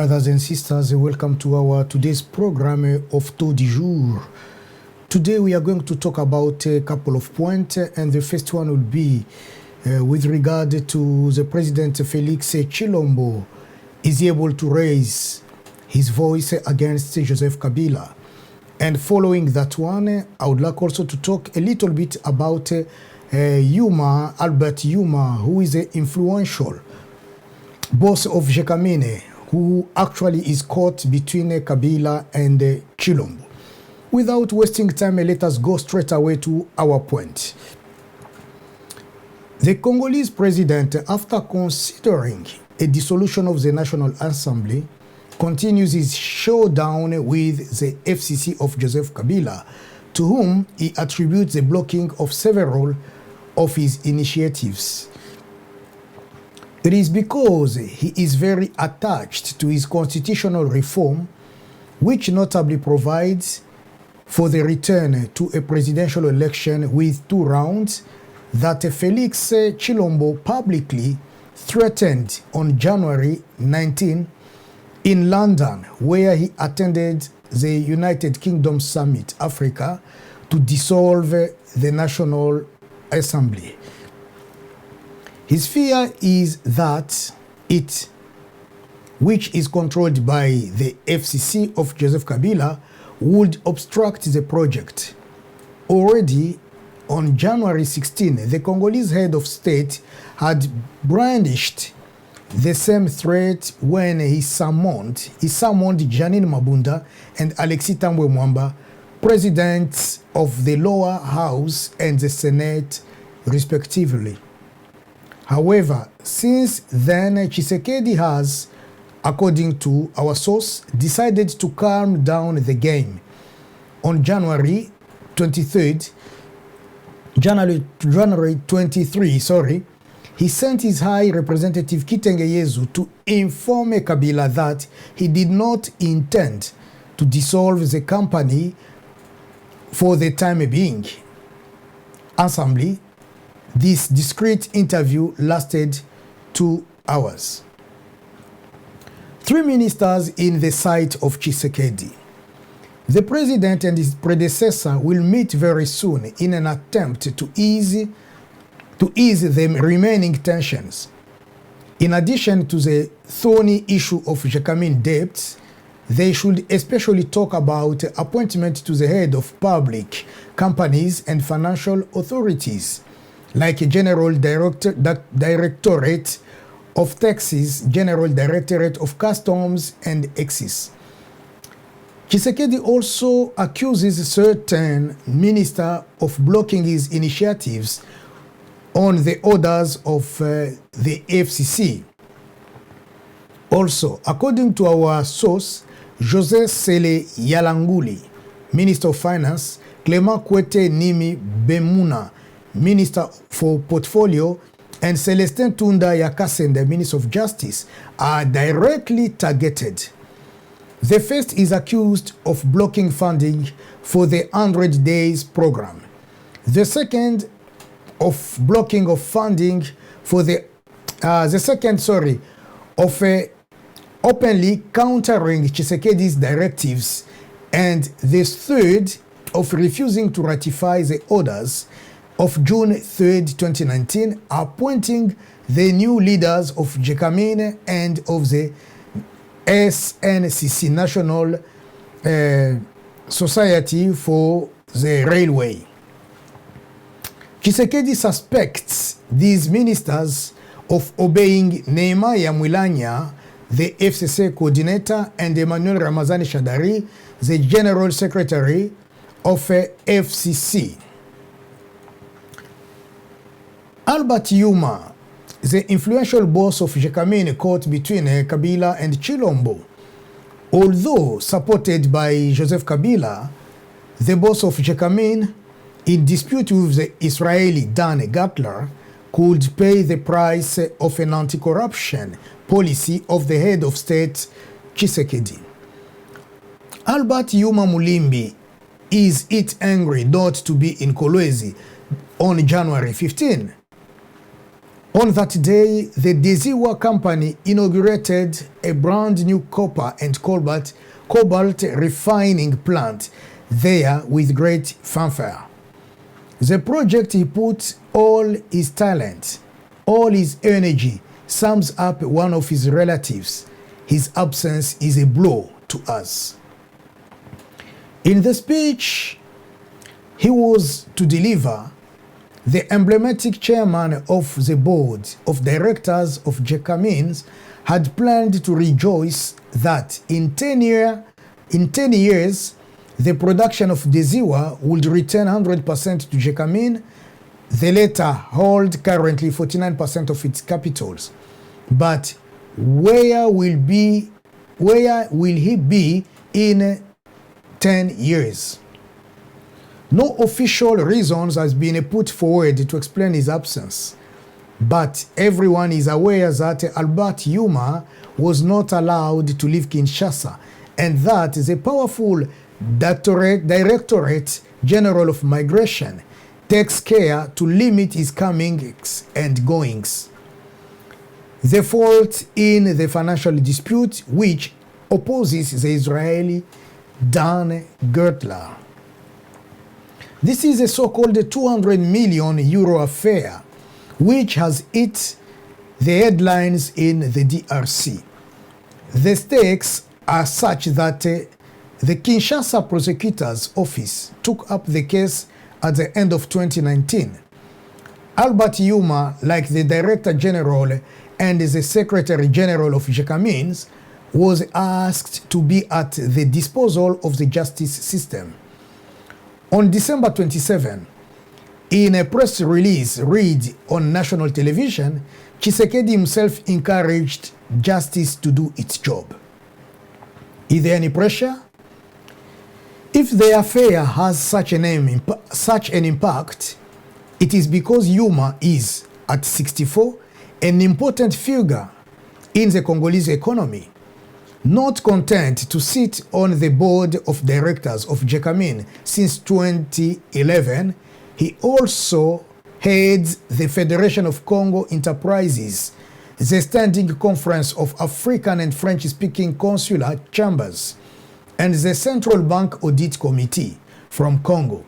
Brothers and sisters, welcome to our today's program of Taux du Jour. Today we are going to talk about a couple of points, and the first one will be with regard to the President Félix Tshilombo. Is he able to raise his voice against Joseph Kabila? And following that one, I would like also to talk a little bit about Albert Yuma, who is an influential boss of Jekamine, who actually is caught between Kabila and Tshilombo. Without wasting time, let us go straight away to our point. The Congolese president, after considering a dissolution of the National Assembly, continues his showdown with the FCC of Joseph Kabila, to whom he attributes the blocking of several of his initiatives. It is because he is very attached to his constitutional reform, which notably provides for the return to a presidential election with 2 rounds, that Félix Tshilombo publicly threatened on January 19 in London, where he attended the United Kingdom Summit Africa to dissolve the National Assembly. His fear is that it, which is controlled by the FCC of Joseph Kabila, would obstruct the project. Already on January 16, the Congolese head of state had brandished the same threat when he summoned Janine Mabunda and Alexis Tambwe Mwamba, presidents of the lower house and the Senate, respectively. However, since then, Tshisekedi has, according to our source, decided to calm down the game. On January 23, he sent his High Representative Kitenge to inform Kabila that he did not intend to dissolve the company for the time being. Assembly. This discreet interview lasted 2 hours. 3 ministers in the sight of Tshisekedi. The president and his predecessor will meet very soon in an attempt to ease the remaining tensions. In addition to the thorny issue of Jekamine debts, they should especially talk about appointment to the head of public companies and financial authorities, like General Directorate of Taxes, General Directorate of Customs and Excise. Tshisekedi also accuses certain ministers of blocking his initiatives on the orders of the FCC. Also, according to our source, José Sele Yalanguli, Minister of Finance, Clément Kwete Nimi Bemuna, Minister for Portfolio, and Celestin Tunda Yakasen, the Minister of Justice, are directly targeted. The first is accused of blocking funding for the 100 Days program. The second of blocking of funding for openly countering Tshisekedi's directives, and the third of refusing to ratify the orders of June 3, 2019, appointing the new leaders of Jekamine and of the SNCC, National Society for the Railway. Tshisekedi suspects these ministers of obeying Nehemiah Mwilanya, the FCC coordinator, and Emmanuel Ramazani Shadari, the General Secretary of FCC. Albert Yuma, the influential boss of Jekamine, caught between Kabila and Tshilombo. Although supported by Joseph Kabila, the boss of Jekamine, in dispute with the Israeli Dan Gatler, could pay the price of an anti-corruption policy of the head of state, Tshisekedi. Albert Yuma Mulimbi is it angry not to be in Kolwezi on January 15? On that day, the Desiwa company inaugurated a brand new copper and cobalt refining plant there with great fanfare. The project he put all his talent, all his energy, sums up one of his relatives. His absence is a blow to us. In the speech he was to deliver, the emblematic chairman of the board of directors of Jacamins had planned to rejoice that in 10 years, the production of Desiwa would return 100% to Jacamins. The latter hold currently 49% of its capitals. But where will he be in 10 years? No official reasons has been put forward to explain his absence, but everyone is aware that Albert Yuma was not allowed to leave Kinshasa, and that the powerful Directorate General of Migration takes care to limit his comings and goings. The fault in the financial dispute which opposes the Israeli Dan Gertler. This is a so-called 200 million euro affair, which has hit the headlines in the DRC. The stakes are such that the Kinshasa prosecutor's office took up the case at the end of 2019. Albert Yuma, like the Director General and the Secretary General of Jacamins, was asked to be at the disposal of the justice system. On December 27, in a press release read on national television, Tshisekedi himself encouraged justice to do its job. Is there any pressure? If the affair has such an impact, it is because Yuma is, at 64, an important figure in the Congolese economy. Not content to sit on the board of directors of Jacamins since 2011, he also heads the Federation of Congo Enterprises, the Standing Conference of African and French-speaking consular chambers, and the Central Bank Audit Committee from Congo.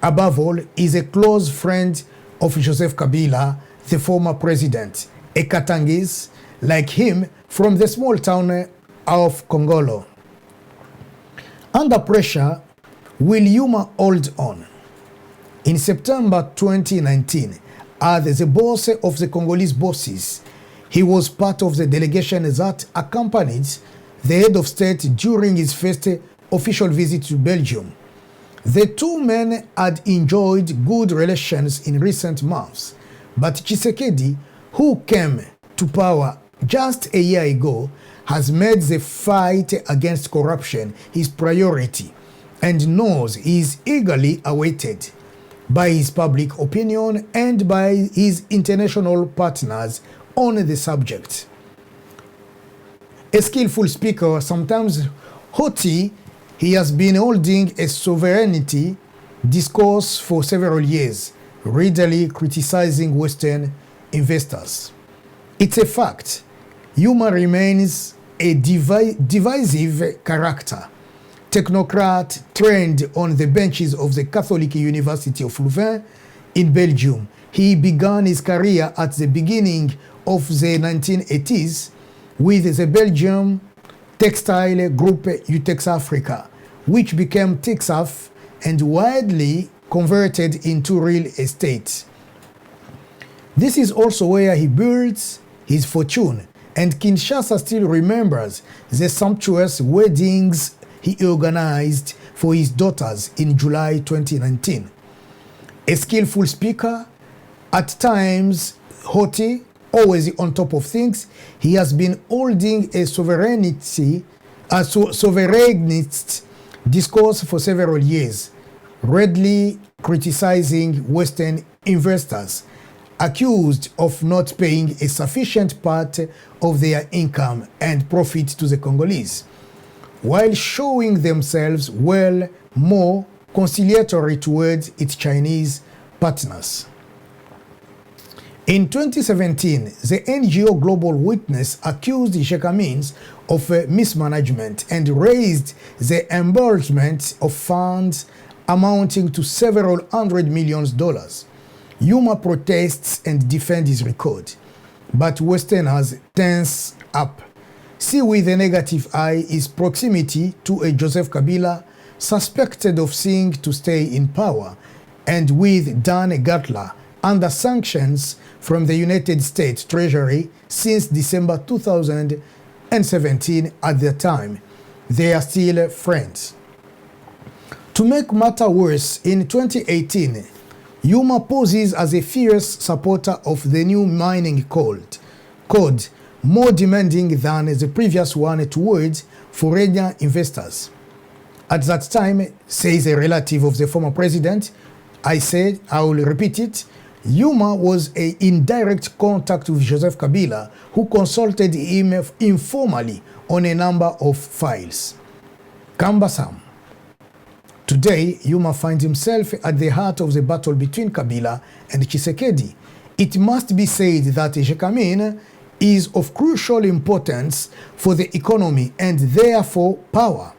Above all, he is a close friend of Joseph Kabila, the former president, a Katangese, like him, from the small town of Congolo. Under pressure, will Yuma hold on? In September 2019, as the boss of the Congolese bosses, he was part of the delegation that accompanied the head of state during his first official visit to Belgium. The two men had enjoyed good relations in recent months, but Tshisekedi, who came to power just a year ago, has made the fight against corruption his priority and knows he is eagerly awaited by his public opinion and by his international partners on the subject. A skillful speaker, sometimes haughty, he has been holding a sovereignty discourse for several years, readily criticizing Western investors. It's a fact. Yuma remains a divisive character, technocrat trained on the benches of the Catholic University of Louvain in Belgium. He began his career at the beginning of the 1980s with the Belgium textile group Utex Africa, which became Texaf and widely converted into real estate. This is also where he built his fortune, and Kinshasa still remembers the sumptuous weddings he organized for his daughters in July 2019. A skillful speaker, at times haughty, always on top of things, he has been holding a sovereignist discourse for several years, readily criticizing Western investors, accused of not paying a sufficient part of their income and profit to the Congolese, while showing themselves well more conciliatory towards its Chinese partners. In 2017, the NGO Global Witness accused Jacamins of mismanagement and raised the embezzlement of funds amounting to several $100 million. Yuma protests and defends his record, but Westerners tense up. See with a negative eye his proximity to a Joseph Kabila suspected of seeking to stay in power, and with Dan Gatla under sanctions from the United States Treasury since December 2017. At the time, they are still friends. To make matter worse, in 2018, Yuma poses as a fierce supporter of the new mining code, more demanding than the previous one towards foreign investors. At that time, says a relative of the former president, I will repeat it, Yuma was in direct contact with Joseph Kabila, who consulted him informally on a number of files. Cumbersome. Today, Yuma finds himself at the heart of the battle between Kabila and Tshisekedi. It must be said that Jacamine is of crucial importance for the economy and therefore power.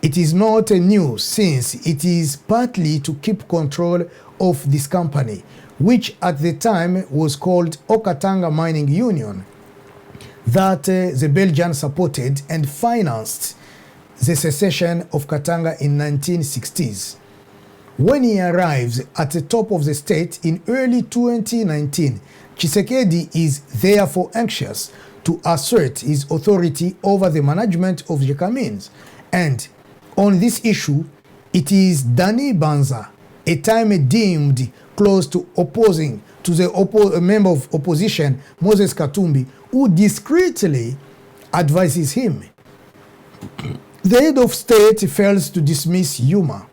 It is not new since it is partly to keep control of this company, which at the time was called Okatanga Mining Union, that the Belgians supported and financed the secession of Katanga in 1960s. When he arrives at the top of the state in early 2019, Tshisekedi is therefore anxious to assert his authority over the management of Jacamins, and on this issue, it is Dani Banza, a time deemed close to opposing to the member of opposition, Moses Katumbi, who discreetly advises him. The head of state fails to dismiss Yuma,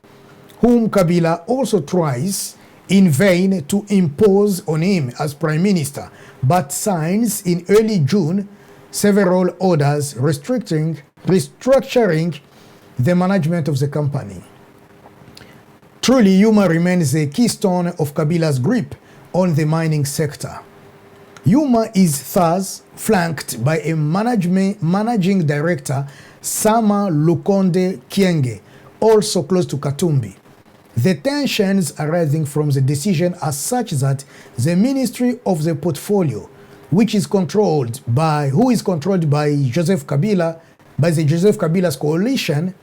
whom Kabila also tries in vain to impose on him as prime minister, but signs in early June several orders restructuring the management of the company. Truly, Yuma remains the keystone of Kabila's grip on the mining sector. Yuma is thus flanked by a managing director, Sama Lukonde Kienge, also close to Katumbi. The tensions arising from the decision are such that the Ministry of the Portfolio, who is controlled by Joseph Kabila, by the Joseph Kabila's coalition,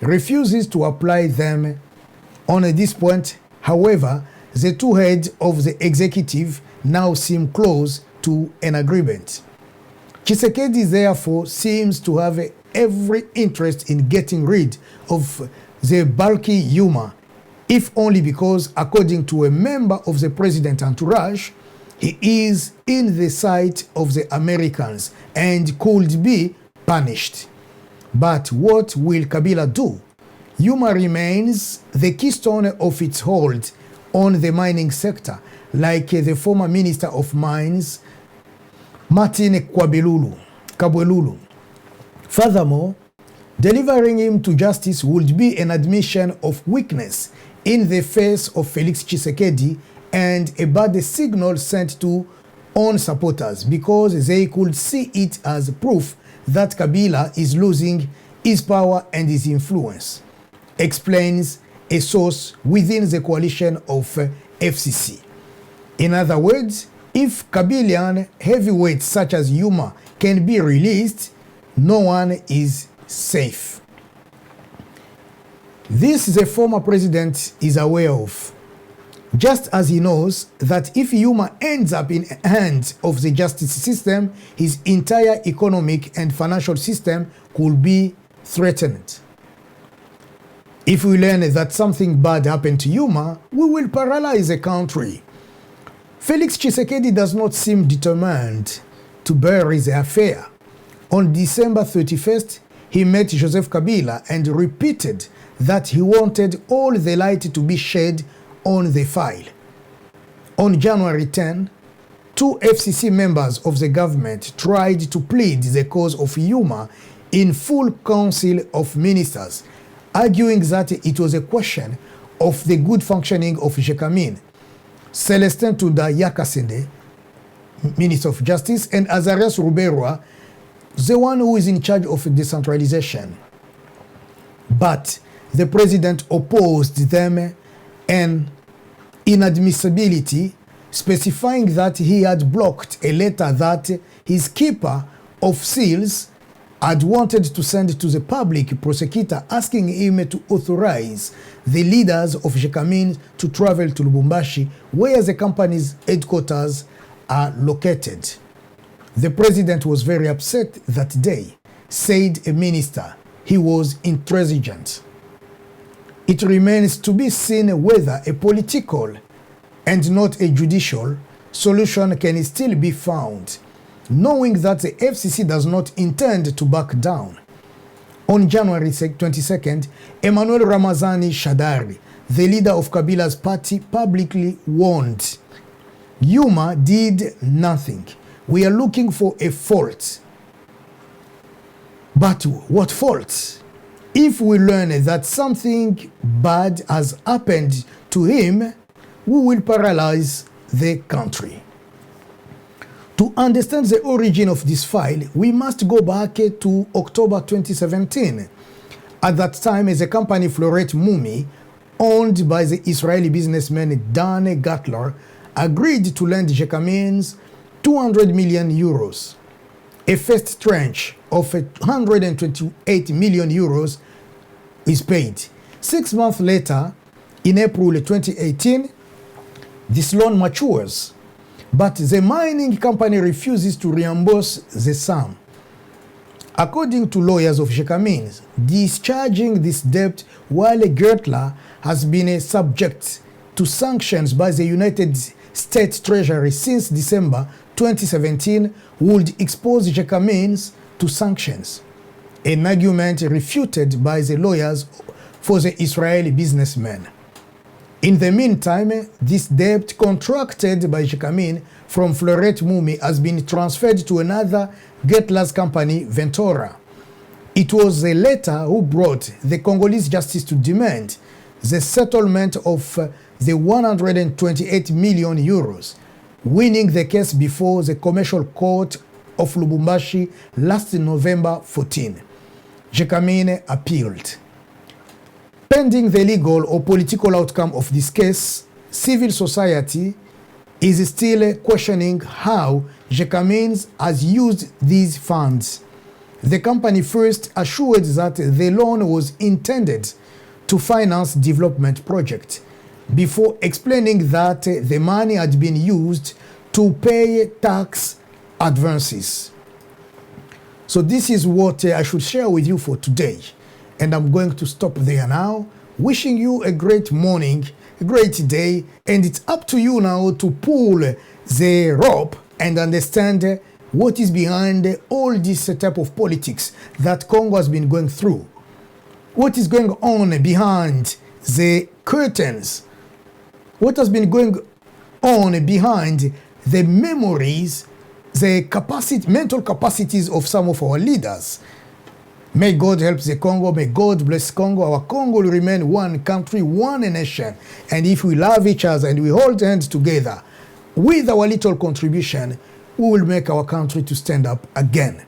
refuses to apply them. On this point, however, the two heads of the executive now seem close to an agreement. Tshisekedi therefore seems to have every interest in getting rid of the bulky Yuma, if only because, according to a member of the president's entourage, he is in the sight of the Americans and could be punished. But what will Kabila do? Yuma remains the keystone of its hold on the mining sector, like the former Minister of Mines, Martin Kabwelulu. Furthermore, delivering him to justice would be an admission of weakness in the face of Félix Tshisekedi and a bad signal sent to own supporters, because they could see it as proof that Kabila is losing his power and his influence, explains a source within the coalition of FCC. In other words, if Kabylian heavyweights such as Yuma can be released, no one is safe. This the former president is aware of, just as he knows that if Yuma ends up in hands of the justice system, his entire economic and financial system could be threatened. If we learn that something bad happened to Yuma, we will paralyze the country. Félix Tshisekedi does not seem determined to bury the affair. On December 31st, he met Joseph Kabila and repeated that he wanted all the light to be shed on the file. On January 10, two FCC members of the government tried to plead the cause of Yuma in full council of ministers, arguing that it was a question of the good functioning of Jacamine. Celestin Tunda Yakasende, Minister of Justice, and Azarias Ruberwa, the one who is in charge of decentralization. But the president opposed them an inadmissibility, specifying that he had blocked a letter that his keeper of seals had wanted to send to the public prosecutor, asking him to authorize the leaders of Jekamin to travel to Lubumbashi, where the company's headquarters are located. The president was very upset that day, said a minister. He was intransigent. It remains to be seen whether a political and not a judicial solution can still be found, knowing that the FCC does not intend to back down. On January 22nd, Emmanuel Ramazani Shadari, the leader of Kabila's party, publicly warned, Yuma did nothing. We are looking for a fault. But what fault? If we learn that something bad has happened to him, we will paralyze the country. To understand the origin of this file, we must go back to October 2017. At that time, the company Floret Mumi, owned by the Israeli businessman Dan Gatler, agreed to lend Jekamin's 200 million euros. A first tranche of 128 million euros is paid. 6 months later, in April 2018, this loan matures, but the mining company refuses to reimburse the sum. According to lawyers of Jekamin, discharging this debt while Gertler has been subject to sanctions by the United States Treasury since December 2017 would expose Jekamin to sanctions, an argument refuted by the lawyers for the Israeli businessmen. In the meantime, this debt contracted by Jekamin from Floret Mumi has been transferred to another Getler's company, Ventura. It was the latter who brought the Congolese justice to demand the settlement of the 128 million euros, winning the case before the Commercial Court of Lubumbashi last November 14. Jekamin appealed. Pending the legal or political outcome of this case, civil society is still questioning how Jekamin has used these funds. The company first assured that the loan was intended to finance development projects, before explaining that the money had been used to pay tax advances. So this is what I should share with you for today. And I'm going to stop there now, wishing you a great morning, a great day, and it's up to you now to pull the rope and understand what is behind all this type of politics that Congo has been going through. What is going on behind the curtains? What has been going on behind the memories, the mental capacities of some of our leaders? May God help the Congo. May God bless Congo. Our Congo will remain one country, one nation. And if we love each other and we hold hands together with our little contribution, we will make our country to stand up again.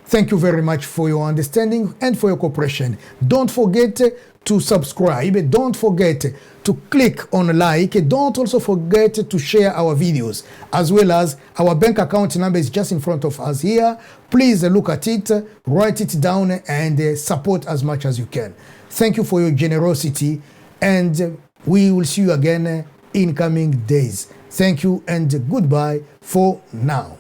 Thank you very much for your understanding and for your cooperation. Don't forget to subscribe. Don't forget to click on like. Don't also forget to share our videos, as well as our bank account number is just in front of us here. Please look at it, write it down, and support as much as you can. Thank you for your generosity, and we will see you again in coming days. Thank you and goodbye for now.